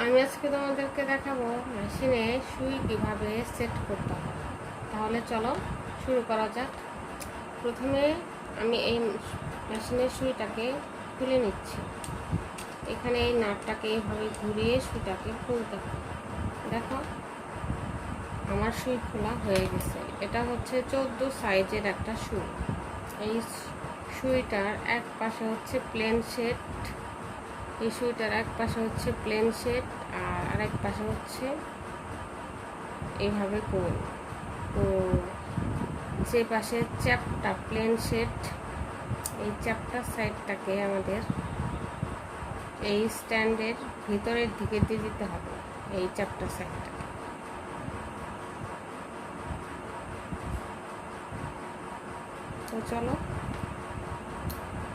আমি আজকে তোমাদেরকে দেখাবো মেশিনে সুই কিভাবে সেট করতে হয়। তাহলে চলো শুরু করা যাক। প্রথমে আমি এই মেশিনের সুইটাকে খুলে নিচ্ছি। এখানে এই নাটটাকে এইভাবে ঘুরিয়ে সুইটাকে খুলতে হয়। দেখো আমার সুই খোলা হয়ে গেছে। এটা হচ্ছে 14 সাইজের একটা সুই। এই সুইটার এক পাশে হচ্ছে প্লেন সেট, এই সুইটার এক পাশে হচ্ছে প্লেন সেট আর আরেক পাশে হচ্ছে এইভাবে কোন। তো যে পাশে চ্যাপটা প্লেন সেট, এই চ্যাপটার সাইডটাকে আমাদের এই স্ট্যান্ডের ভিতরের দিকে দিয়ে দিতে হবে। এই চ্যাপটার সাইডটা তো চলো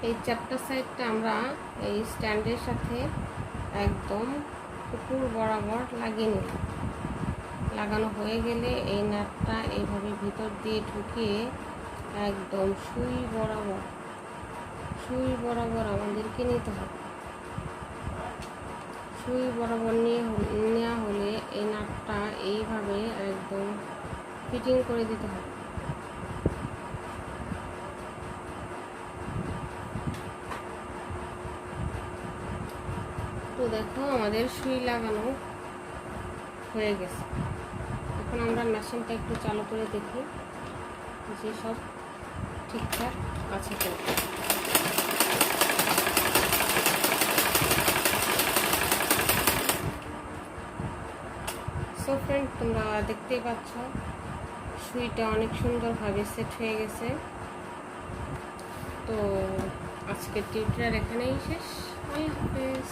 এই চ্যাপ্টার সাইডটা আমরা এই স্ট্যান্ডের সাথে একদম উপর বরাবর লাগিয়ে নিই। লাগানো হয়ে গেলে এই নাটটা এইভাবে ভিতর দিয়ে ঢুকিয়ে একদম সুই বরাবর আমাদেরকে নিতে হবে। সুই বরাবর নেওয়া হলে এই নাটটা এইভাবে একদম ফিটিং করে দিতে হবে। তো দেখো আমাদের সুই লাগানো হয়ে গেছে। এখন আমরা মেশিনটা একটু চালু করে দেখি যে সব ঠিকঠাক আছে কিনা। সো ফ্রেন্ড, তোমরা দেখতেই পাচ্ছ সুইটা অনেক সুন্দরভাবে সেট হয়ে গেছে। তো আজকের টিউটোরিয়াল এখানেই শেষ। আল্লাহ হাফেজ।